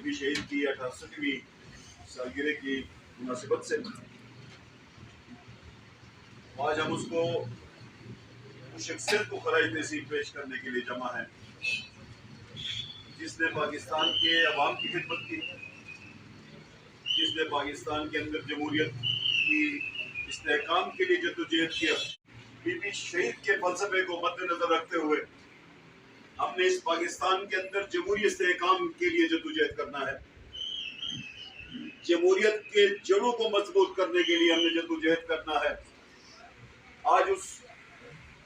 बीबी शहीद की 68वीं सालगिरह की मुनासिबत से आज हम उसको उस शख्सियत को खराज तहसीन पेश करने के लिए जमा है जिसने पाकिस्तान के अवाम की खिदमत की, जिसने पाकिस्तान के अंदर जमहूरियत की इस्तेहकाम के लिए जद्दोजहद किया। बीबी शहीद के फलसफे को मद्देनजर रखते हुए हमने इस पाकिस्तान के अंदर जमहूरी इस्तेहकाम के लिए जद्दोजहद करना है। जमहूरियत के जड़ों को मजबूत करने के लिए हमने जद्दोजहद करना है। आज उस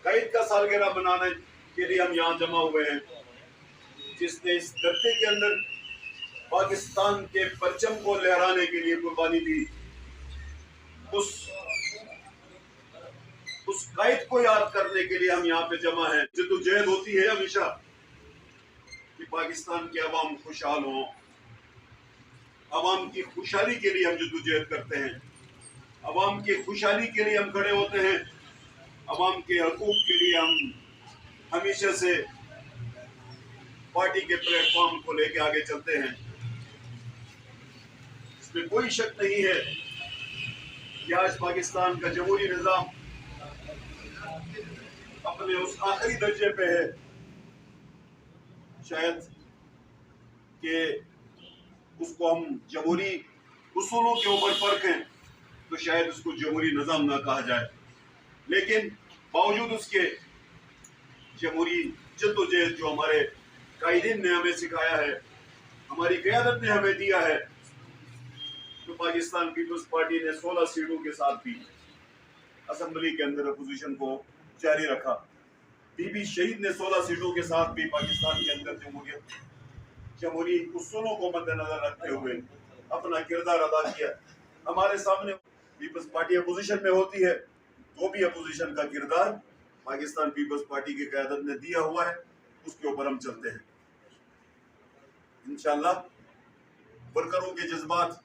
कैद का सालगिरह मनाने के लिए हम यहाँ जमा हुए हैं जिसने इस धरती के अंदर पाकिस्तान के परचम को लहराने के लिए कुर्बानी दी। उस कैद को याद करने के लिए हम यहाँ पे जमा हैं। जद्दोजहद होती है हमेशा कि पाकिस्तान के अवाम खुशहाल हों, अवाम की खुशहाली के लिए हम जद्दोजहद करते हैं, अवाम की खुशहाली के लिए हम खड़े होते हैं, अवाम के हकूक के लिए हम हमेशा से पार्टी के प्लेटफॉर्म को लेके आगे चलते हैं। इसमें कोई शक नहीं है कि आज पाकिस्तान का जमहूरी निज़ाम अपने उस आखिरी दर्जे पे है। शायद कि उसको हम जमहूरी उसूलों के ऊपर परखें तो शायद उसको जमहूरी निज़ाम ना कहा जाए, लेकिन बावजूद उसके जमहूरी जद्दोजहद जो हमारे कायदीन ने हमें सिखाया है, हमारी क़यादत ने हमें दिया है, तो पाकिस्तान पीपल्स पार्टी ने 16 सीटों के साथ भी असेंबली के अंदर अपोजिशन को जारी रखा। बीबी शहीद ने 16 सीटों के साथ भी पाकिस्तान के अंदर जमहूरी उसूलों को मद्देनजर रखते हुए अपना किरदार अदा किया। हमारे सामने पीपल्स पार्टी अपोजिशन में होती है तो भी अपोजिशन का किरदार पाकिस्तान पीपल्स पार्टी की क़यादत ने दिया हुआ है, उसके ऊपर हम चलते हैं। इंशाअल्लाह वर्करों के जज्बात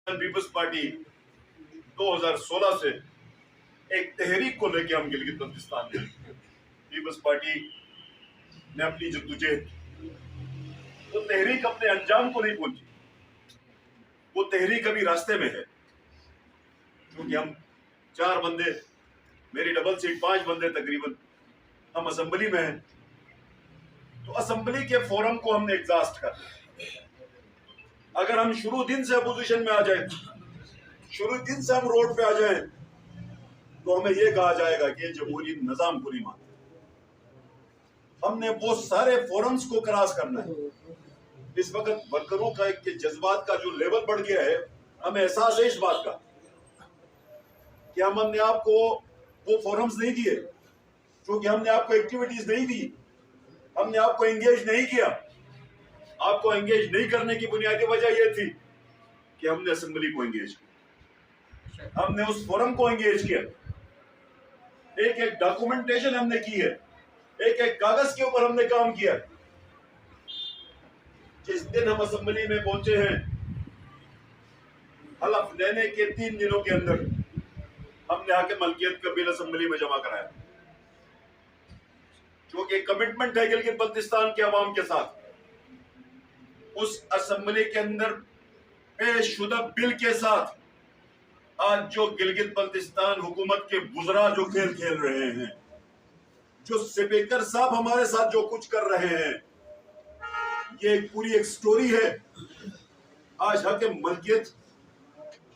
पीपल्स पार्टी 2016 से एक तहरीक को लेके हम गिलगित बल्तिस्तान में पीपल्स पार्टी ने अपनी जद्दोजहद, तो तहरीक अपने अंजाम को नहीं पहुंची, वो तहरीक अभी रास्ते में है। क्योंकि हम 4 बंदे, मेरी डबल सीट 5 बंदे तकरीबन हम असेंबली में हैं, तो असेंबली के फोरम को हमने एग्जॉस्ट कर, अगर हम शुरू दिन से अपोजिशन में आ जाए, शुरू दिन से हम रोड पे आ जाए, तो हमें यह कहा जाएगा कि जमहूरी निजाम को नहीं मानते। हमने वो सारे फोरम्स को क्रॉस करना है। इस वक्त वर्करों का के जज्बात का जो लेवल बढ़ गया है, हमें एहसास है इस बात का कि हमने आपको वो फोरम्स नहीं दिए, क्योंकि हमने आपको एक्टिविटीज नहीं दी, हमने आपको एंगेज नहीं किया। आपको एंगेज नहीं करने की बुनियादी वजह यह थी कि हमने असेंबली को एंगेज किया, हमने उस फोरम को एंगेज किया, एक एक डॉक्यूमेंटेशन हमने की है, एक एक कागज के ऊपर हमने काम किया। जिस दिन हम असेंबली में पहुंचे हैं, हलफ लेने के 3 दिनों के अंदर हमने आके मलकियत का बिल असेंबली में जमा कराया, जो कि कमिटमेंट है गिलगित बल्तिस्तान के अवाम के साथ। उस असेंबली के अंदर पेश शुदा बिल के साथ आज जो गिलगित बल्तिस्तान हुकूमत के बुज़रा जो खेल खेल रहे हैं, जो स्पीकर साहब हमारे साथ जो कुछ कर रहे हैं, ये पूरी एक स्टोरी है। आज हक मलकियत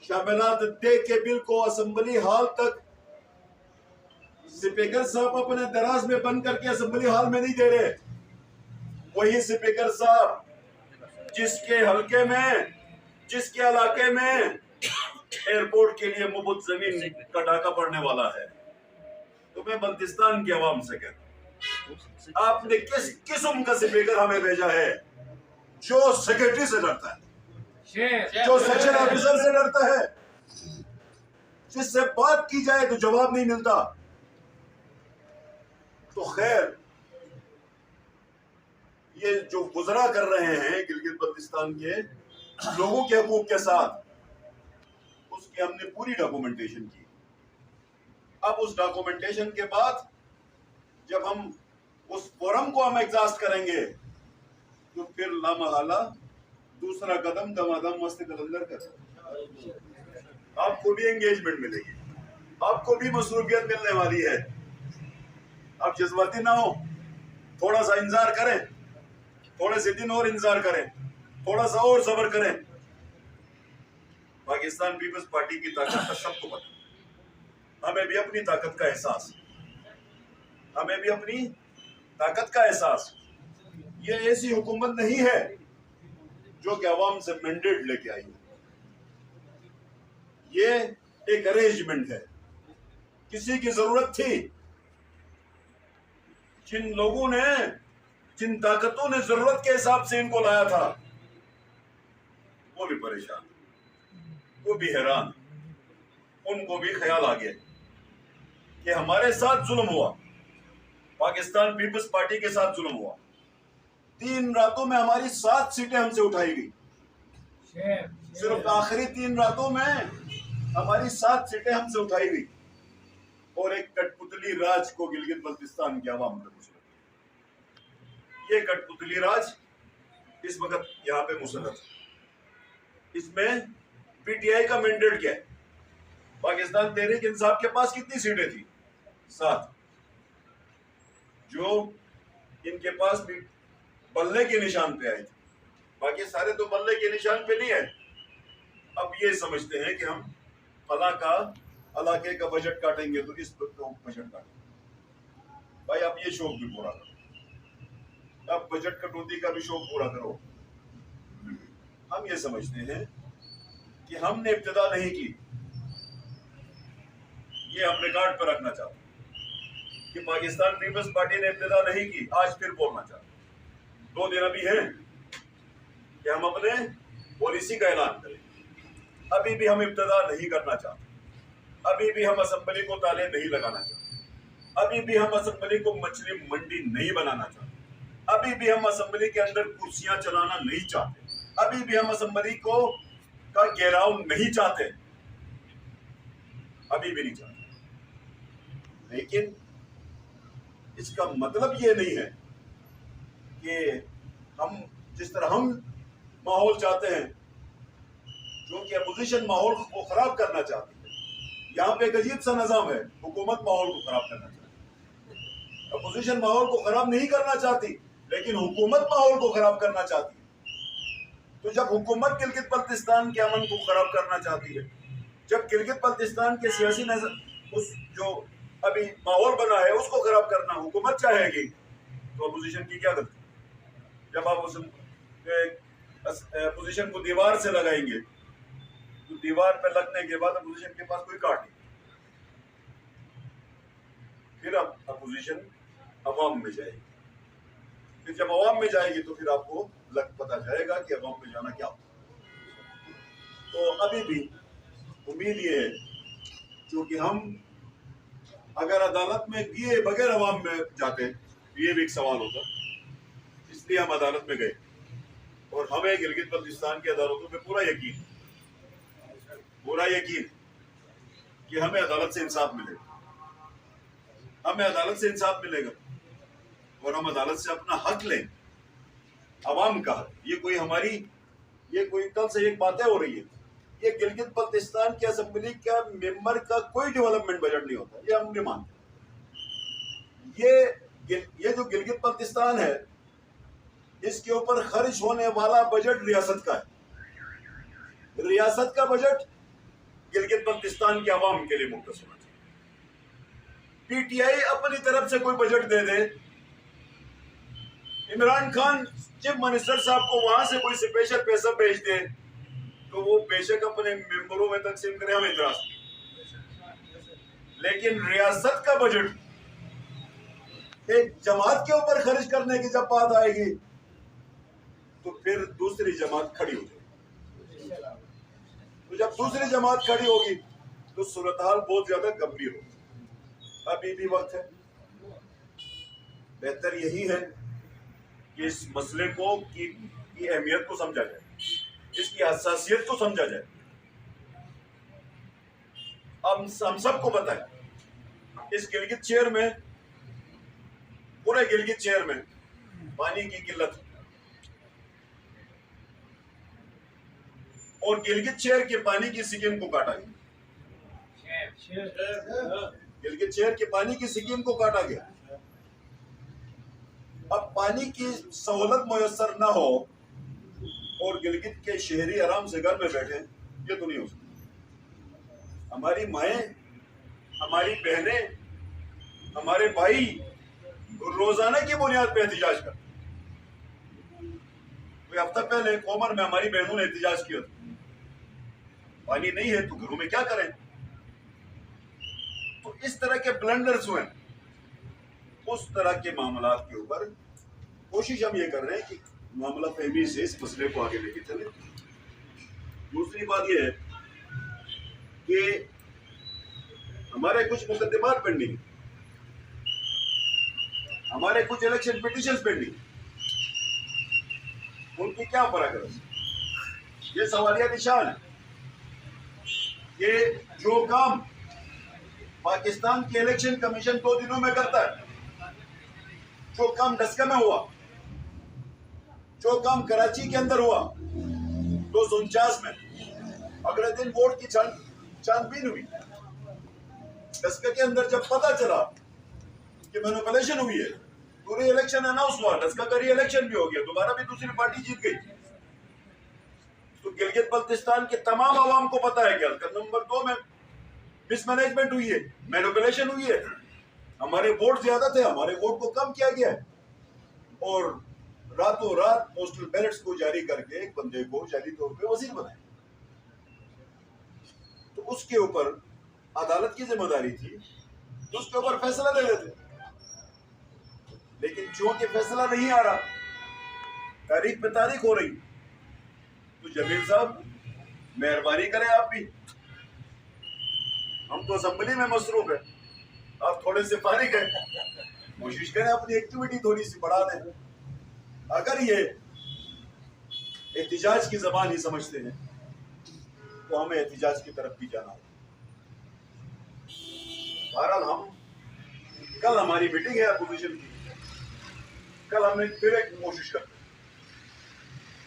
शामिलात दे के बिल को असेंबली हॉल तक स्पीकर साहब अपने दराज में बंद करके असेंबली हॉल में नहीं दे रहे। वही स्पीकर साहब जिसके हलके में, जिसके इलाके में एयरपोर्ट के लिए मुफ्त जमीन का डाका पड़ने वाला है, तो मैं बल्तिस्तान के अवाम से कहता हूं, आपने किस किस्म का स्पीकर हमें भेजा है जो सेक्रेटरी से डरता है, जो सेक्शन ऑफिसर से डरता है, जिससे बात की जाए तो जवाब नहीं मिलता। तो खैर, ये जो गुजरा कर रहे हैं गिलगित बल्तिस्तान के लोगों के हकूक के साथ, उसकी हमने पूरी डॉक्यूमेंटेशन की। अब उस डॉक्यूमेंटेशन के बाद जब हम उस फोरम को हम एग्जॉस्ट करेंगे तो फिर लामहला दूसरा कदम दमादम मस्त कलंदर कर, आपको भी एंगेजमेंट मिलेगी, आपको भी मसरूफियत मिलने वाली है। आप जज्बाती ना हो, थोड़ा सा इंतजार करें, थोड़े से दिन और इंतजार करें, थोड़ा सा और सब्र करें। पाकिस्तान पीपल्स पार्टी की ताकत का सबको पता, हमें भी अपनी ताकत का एहसास, हमें भी अपनी ताकत का एहसास। ये ऐसी हुकूमत नहीं है जो कि अवाम से मैंडेट लेके आई है, ये एक अरेंजमेंट है। किसी की जरूरत थी, जिन लोगों ने, जिन ताकतों ने जरूरत के हिसाब से इनको लाया था, वो भी परेशान, वो भी हैरान, उनको भी ख्याल आ गया कि हमारे साथ जुल्म हुआ, पाकिस्तान पीपल्स पार्टी के साथ जुल्म हुआ। 3 रातों में हमारी 7 सीटें हमसे उठाई गई, सिर्फ आखिरी 3 रातों में हमारी 7 सीटें हमसे उठाई गई, और एक कठपुतली राज को गिलगित बल्तिस्तान की आवाम ने मुसलत। ये कठपुतली राज इस वक्त यहाँ पे मुसलत, इसमें पीटीआई का मैंडेट क्या है? पाकिस्तान तहरीक इंसाफ के पास कितनी सीटें थी? 7, जो इनके पास भी बल्ले के निशान पे आई थी, बाकी सारे तो बल्ले के निशान पे नहीं है। अब ये समझते हैं कि हम फला का इलाके का बजट काटेंगे तो इस बजट काटेंगे। भाई आप ये शौक भी पूरा करो, आप बजट कटौती का भी शौक पूरा करो। हम ये समझते हैं कि हमने इब्तिदा नहीं की, ये हम रिकॉर्ड पर रखना चाहते हैं कि पाकिस्तान पीपल्स पार्टी ने इब्तिदा नहीं की, आज फिर बोलना चाहते हैं। 2 दिन अभी है कि हम अपने पॉलिसी का ऐलान करें। अभी भी हम इब्तिदा नहीं करना चाहते, अभी भी हम असेंबली को ताले नहीं लगाना चाहते, अभी भी हम असेंबली को मछली मंडी नहीं बनाना चाहते, अभी भी हम असेंबली के अंदर कुर्सियां चलाना नहीं चाहते, अभी भी हम असेंबली को का घेराव नहीं चाहते, अभी भी नहीं चाहते। लेकिन इसका मतलब ये नहीं है कि हम जिस तरह हम माहौल चाहते हैं, जो कि अपोजिशन माहौल को खराब करना चाहती है। यहाँ पे एक अजीब सा निजाम है, हुकूमत माहौल को खराब करना चाहती है, अपोजिशन माहौल को खराब नहीं करना चाहती, लेकिन हुकूमत माहौल को खराब करना चाहती है। तो जब हुकूमत गिलगित बल्तिस्तान के अमन को खराब करना चाहती है, जब गिलगित बल्तिस्तान के सियासी उस जो अभी माहौल बना है उसको खराब करना हुकूमत चाहेगी, तो अपोजिशन की क्या गलती? जब आप उस अपोजिशन को दीवार से लगाएंगे तो दीवार पे लगने के बाद अपोजिशन के पास कोई काट नहीं, फिर अब अपोजिशन अवाम में जाएगी, फिर जब अवाम में जाएगी तो फिर आपको पता जाएगा कि अवाम में जाना क्या होता। तो अभी भी उम्मीद ये है, क्योंकि हम अगर अदालत में गए बगैर अवाम में जाते ये भी एक सवाल होता, इसलिए हम अदालत में गए, और हमें गिलगित बल्तिस्तान की अदालतों पे पूरा यकीन कि हमें अदालत से इंसाफ मिलेगा, हमें अदालत से इंसाफ मिलेगा, और हम अदालत से अपना हक लें, अवाम का हक। ये कोई कल से एक बातें हो रही है, ये गिलगित बल्तिस्तान की असेंबली का मेंबर का कोई डेवलपमेंट बजट नहीं होता, ये हम नहीं मानते। ये जो गिलगित बल्तिस्तान है, इसके ऊपर खर्च होने वाला बजट रियासत का है। रियासत का बजट गिलगित बल्तिस्तान के अवाम के लिए मुख्तस होना चाहिए। पीटीआई अपनी तरफ से कोई बजट दे दे, इमरान खान चीफ मिनिस्टर साहब को वहां से कोई स्पेशल पैसा भेज दे, तो वो बेशक अपने मेंबरों में तकसीम करे, हम इतराज नहीं। लेकिन रियासत का बजट एक जमात के ऊपर खर्च करने की जब बात आएगी तो फिर दूसरी जमात खड़ी हो जाएगी। तो जब दूसरी जमात खड़ी होगी तो सूरत हाल बहुत ज्यादा गंभीर होगी। अभी भी वक्त है, बेहतर यही है कि इस मसले को की अहमियत को समझा जाए, इसकी हसासियत को समझा जाए। हम सबको पता है इस गिलगित शहर में पूरे गिलगित शहर में पानी की किल्लत, और गिलगित शहर के पानी की स्कीम को काटा गया। गिलगित शहर के पानी की स्कीम को काटा गया। अब पानी की सहूलत मुयसर ना हो और गिलगित के शहरी आराम से घर में बैठे, ये तो नहीं हो सकता। हमारी माएं, हमारी बहनें, हमारे भाई रोजाना की बुनियाद पे एहतिजाज कर। कोई हफ्ता पहले कोमर में हमारी बहनों ने एहतिजाज किया, पानी नहीं है तो घरों में क्या करें। तो इस तरह के ब्लंडर्स हुए। उस तरह के मामला के ऊपर कोशिश हम ये कर रहे हैं कि मामला फहमी से इस मसले को आगे लेके चले। दूसरी बात यह है कि हमारे कुछ मुकदमात पेंडिंग, हमारे कुछ इलेक्शन पिटीशंस पेंडिंग, उनकी क्या पराक्रम। ये सवालिया निशान है कि जो काम पाकिस्तान के इलेक्शन कमीशन 2 दिनों में करता है, जो काम डस्का में हुआ, जो काम कराची के अंदर हुआ 249 में, अगले दिन वोट की छानबीन हुई। डस्का के अंदर जब पता चला कि मैनिपुलेशन हुई है, पूरे इलेक्शन अनाउंस हुआ, डस्का का री इलेक्शन भी हो गया, दोबारा भी दूसरी पार्टी जीत गई। तो गिलगित बल्तिस्तान के तमाम आवाम को पता है कि नंबर 2 में मिसमैनेजमेंट हुई है, मैनिपुलेशन हुई है, हमारे वोट ज्यादा थे, हमारे वोट को कम किया गया है, और रातों रात पोस्टल बैलेट्स को जारी करके एक बंदे को जाली तौर पे वजीर बनाया। तो उसके ऊपर अदालत की जिम्मेदारी थी, तो उसके ऊपर फैसला ले लेते, लेकिन चूंकि फैसला नहीं आ रहा, तारीख पे तारीख हो रही, तो जमील साहब मेहरबानी करें आप भी, हम तो असेंबली में मसरूफ है, आप थोड़े से फारिग हैं, कोशिश करें अपनी एक्टिविटी थोड़ी सी बढ़ा दें। अगर ये एहतिजाज की जबान ही समझते हैं तो हमें एहतिजाज की तरफ भी जाना है। बहरहाल हम कल हमारी मीटिंग है अपोजिशन की, कल हमने फिर एक कोशिश करते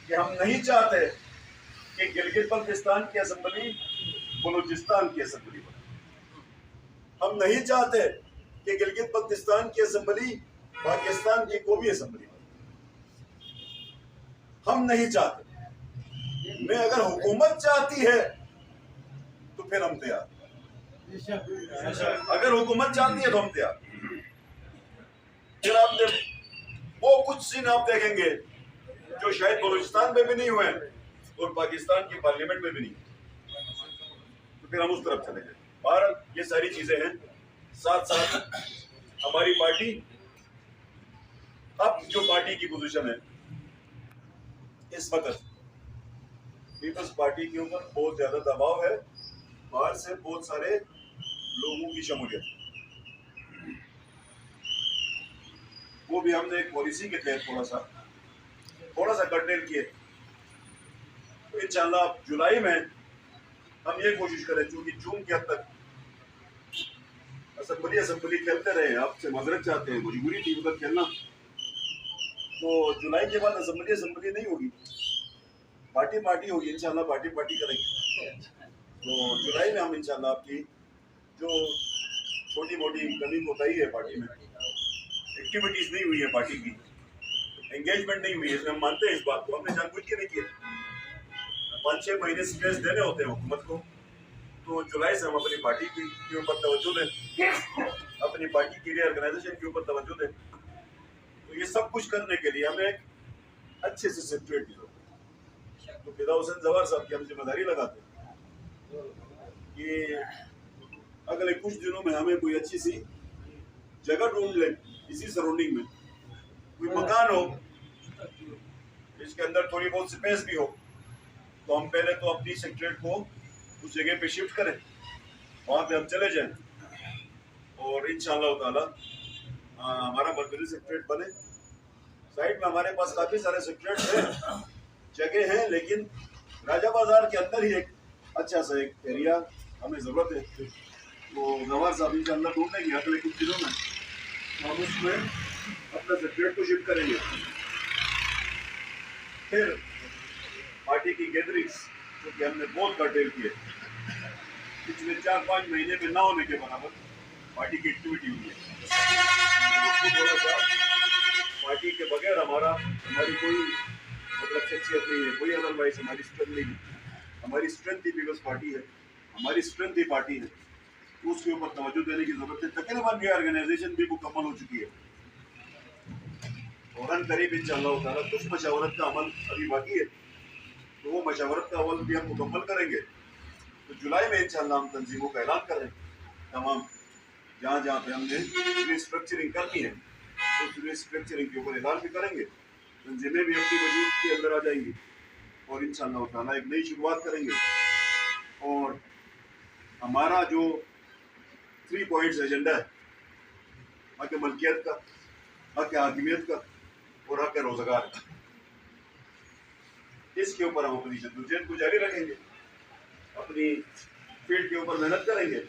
कि हम नहीं चाहते कि गिलगित बल्तिस्तान की असेंबली बलूचिस्तान की असेंबली बने। हम नहीं चाहते कि गिलगित बल्तिस्तान की असेंबली पाकिस्तान की कौमी असेंबली बने। हम नहीं चाहते। मैं अगर हुकूमत चाहती है तो फिर हम तैयार, अगर हुकूमत चाहती है तो हम तैयार। फिर आपने वो कुछ सीन आप देखेंगे जो शायद बलूचिस्तान में भी नहीं हुए और पाकिस्तान की पार्लियामेंट में भी नहीं, तो फिर हम उस तरफ चले गए। भारत, ये सारी चीजें हैं। साथ साथ हमारी पार्टी, अब जो पार्टी की पोजीशन है इस वक्त, पीपल्स पार्टी के ऊपर बहुत ज्यादा दबाव है, बाहर से बहुत सारे लोगों की शमूलियत, वो भी हमने एक पॉलिसी के तहत थोड़ा सा कर्टेल किए। तो इंशाल्लाह जुलाई में हम ये कोशिश करें, क्योंकि जून के हद तक असेंबली खेलते रहे, आपसे मजरत चाहते हैं, मजबूरी थी उधर खेलना, तो जुलाई के बाद असेंबली नहीं होगी, पार्टी होगी इंशाल्लाह, पार्टी करेंगे। तो जुलाई में हम इंशाल्लाह आपकी जो छोटी मोटी कमी कोताही है पार्टी में, एक्टिविटीज नहीं हुई है पार्टी की, एंगेजमेंट नहीं हुई है, इसमें हम मानते हैं, इस बात को हमने जानबूझ के नहीं किया। 5-6 महीने स्पेस देने होते हैं हुकूमत को, तो जुलाई से हम अपनी पार्टी के ऊपर तवज्जो दें, अपनी पार्टी की रीऑर्गेनाइजेशन के ऊपर तवज्जो दें। तो ये सब कुछ करने के लिए हमें एक अच्छे से सेक्रेटरी की जरूरत है। तो फिदा हुसैन जवार साहब की हम जिम्मेदारी लगाते हैं कि अगले कुछ दिनों में हमें कोई अच्छी सी जगह ढूंढ लें, इसी सराउंडिंग में कोई मकान हो जिसके अंदर थोड़ी बहुत स्पेस भी हो, तो हम पहले तो अपनी सेक्रेटरी को उस जगह पे शिफ्ट करें, वहाँ पे हम चले जाएं और इंशाअल्लाह ताला हमारा मरकजी सेक्रेटरी बने। साइड में हमारे पास काफ़ी सारे सेक्रेटरी हैं, जगह है, लेकिन राजा बाजार के अंदर ही एक अच्छा सा एक एरिया हमें ज़रूरत है। तो जवाहर साहब इंशाअल्लाह ढूंढेंगे अगले कुछ दिनों में, तो हम उसमें अपना सेक्रेटरी को शिफ्ट करेंगे। फिर पार्टी की गैदरिंग्स जो कि हमने बहुत कर्टेल किए पिछले 4-5 महीने में ना होने के बराबर पार्टी की एक्टिविटी हुई है। थोड़ा सा पार्टी के बगैर हमारी कोई मतलब शख्सियत नहीं है, कोई अदरवाइज हमारी स्ट्रेंथ नहीं है। हमारी स्ट्रेंथ ही पीपल्स पार्टी है, हमारी स्ट्रेंथ ही पार्टी है, तो उसके ऊपर तवज्जो देने की जरूरत है। तकरीबन ये ऑर्गेनाइजेशन भी मुकम्मल हो चुकी है और हम करीब इंशाअल्लाह ताला कुछ मशावरत का अमल अभी बाकी है, तो वो मशावरत का अमल भी हम मुकम्मल करेंगे। तो जुलाई में इंशाअल्लाह हम तंजीमों का ऐलान करें, तमाम जहाँ जहाँ पे हमने रिस्ट्रक्चरिंग करनी है तो उस रिस्ट्रक्चरिंग के ऊपर ऐलान भी करेंगे। तंजीमें भी अपनी वजूद के अंदर आ जाएंगी और इंशाअल्लाह ताला एक नई शुरुआत करेंगे। और हमारा जो 3 पॉइंट्स एजेंडा है, हक मलकियत का, हक हाकिमियत का और हक रोजगार, इसके ऊपर हम अपनी जद्दोजहद को जारी रखेंगे, अपनी फील्ड के ऊपर मेहनत करेंगे।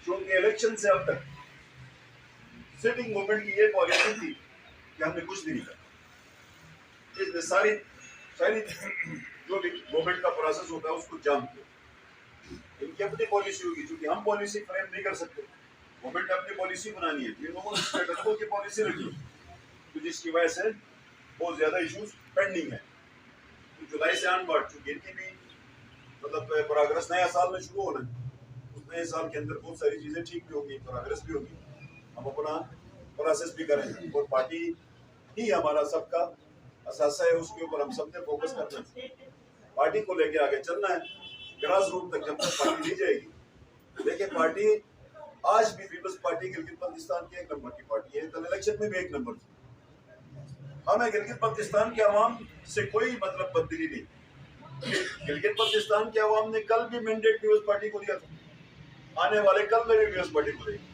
क्योंकि इलेक्शन से अब तक सिटिंग गवर्नमेंट की ये पॉलिसी थी कि हमने कुछ भी नहीं करा। इसमें सारी जो भी गवर्नमेंट का प्रोसेस होता है उसको जाम किया। इनकी अपनी पॉलिसी होगी, क्योंकि हम पॉलिसी फ्रेम नहीं कर सकते, गवर्नमेंट ने अपनी पॉलिसी बनानी है, इन लोगों ने की पॉलिसी रखी, तो जिसकी वजह से बहुत ज्यादा इश्यूज पेंडिंग है। तो जुलाई से ऑनवर्ड चूंकि इनकी भी मतलब प्रोग्रेस नया साल में शुरू होना है, उस नए साल के अंदर बहुत सारी चीजें ठीक भी होंगी, प्रोग्रेस भी होगी, हम अपना प्रोसेस भी करेंगे और पार्टी ही हमारा सबका असासा है, उसके ऊपर हम सबने फोकस करना है, पार्टी को लेके आगे चलना है। ग्रास रूट तक जब तक पार्टी नहीं जाएगी, देखिए पार्टी आज भी पीपल्स पार्टी गिलगित बल्तिस्तान की 1 नंबर की पार्टी है, कल इलेक्शन में भी 1 नंबर थी। हमें गिलगित बल्तिस्तान के अवाम से कोई मतलब बददिली नहीं, गिलगित बल्तिस्तान के अवाम ने कल भी मैंडेट पीपल्स पार्टी को दिया था, आने वाले कल में भी पीपल्स पार्टी को देगी।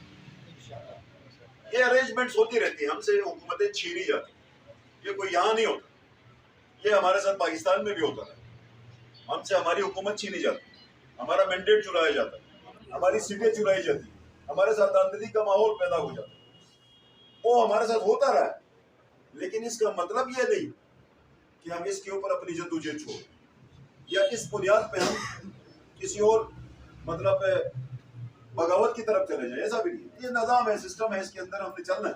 ये अरेंजमेंट्स होती रहती है, हमसे हुकूमतें छीनी जाती, ये कोई यहाँ नहीं होता, ये हमारे साथ पाकिस्तान में भी होता है। हमसे हमारी हुकूमत छीनी जाती, हमारा मैंडेट चुराया जाता है, हमारी सीटें चुराई जाती, हमारे साथ दांधली का माहौल पैदा हो जाता है। वो हमारे साथ होता रहा है, लेकिन इसका मतलब ये नहीं कि हम इसके ऊपर अपनी जद्दोजहद छोड़ या इस बुनियाद पे हम किसी और मतलब बगावत की तरफ चले जाए, ऐसा भी नहीं। ये निज़ाम है, सिस्टम है, इसके अंदर हमने चलना है।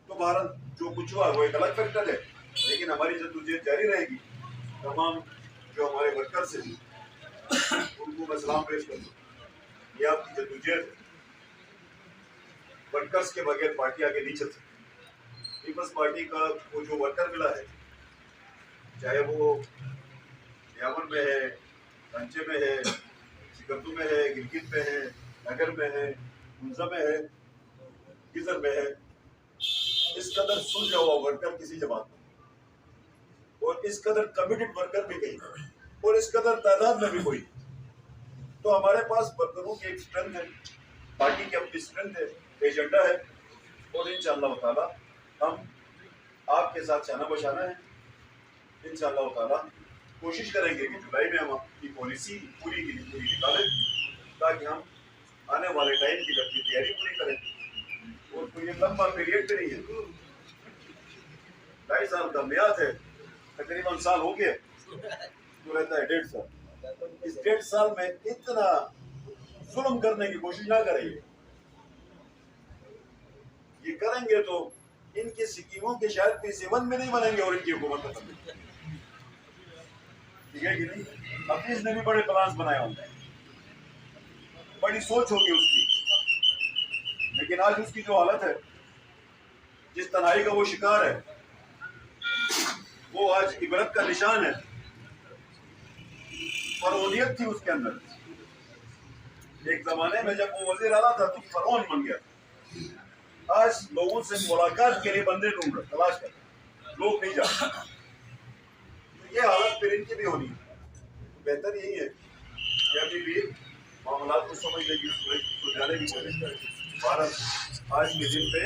तो भारत जो कुछ हुआ वो एक अलग फैक्टर है, लेकिन हमारी जद्दोजहद जारी रहेगी। तमाम जो हमारे वर्कर्स हैं उनको मैं सलाम पेश करूँ, ये आपकी जद्दोजहद, वर्कर्स के बगैर पार्टी आगे नहीं चल सकती। पीपल्स पार्टी का वो जो वर्कर मिला है, चाहे वो यामन में है, कंचे में है, सिकंदू में है, गिलगित में है, नगर में है, मुंजा में है, गिजर में है, इस कदर सुलझा हुआ वर्कर किसी जमात में और इस कदर कमिटेड वर्कर भी कहीं और इस कदर तादाद में भी कोई। तो हमारे पास वर्करों की एक स्ट्रेंथ है, पार्टी की अपनी स्ट्रेंथ है, एजेंडा है और इंशाअल्लाह ताला हम आपके साथ शाना बशाना है। इंशाअल्लाह ताला कोशिश करेंगे कि जुलाई में हम अपनी पॉलिसी पूरी निकालें, ताकि हम आने वाले टाइम की अपनी तैयारी पूरी करें। और कोई लंबा पीरियड भी नहीं है, 2.5 साल का म्याद है, तकरीबन साल हो गया, तो रहता है 1.5 साल। इस 1.5 साल में इतना जुल्म करने की कोशिश ना करेंगे, ये करेंगे तो इनकी स्कीमों के शायद PC1 में नहीं बनेंगे और इनकी हुकूमत खत्म, ठीक है कि नहीं। हफीज ने भी बड़े प्लान्स बनाए होंगे, बड़ी सोच होगी उसकी, लेकिन आज उसकी जो हालत है, जिस तनाई का वो शिकार है, वो आज इबरत का निशान है। फरौनियत थी उसके अंदर, एक जमाने में जब वो वजीर आला था तो फरौन बन गया। आज लोगों से मुलाकात के लिए बंदे ढूंढ रहे, तलाश कर, लोग नहीं जाते। तो ये हालत फिर इनकी भी होनी है। तो बेहतर यही है कि अभी भी मामला को समझने की, सुलझाने की कोशिश। भारत आज के दिन पे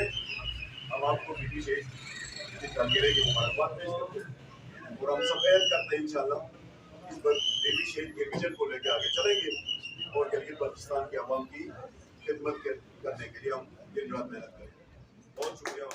हम आपको ब्रिटिश सालगिरह की मुबारकबाद पेश करते हैं और हम सब एहद करते हैं इंशाअल्लाह इस पर ब्रिटिश के विजन को लेकर आगे चलेंगे और गिलगित बल्तिस्तान के अवाम की खिदमत करने के लिए हम दिन रात मेहनत करेंगे। बहुत शुक्रिया।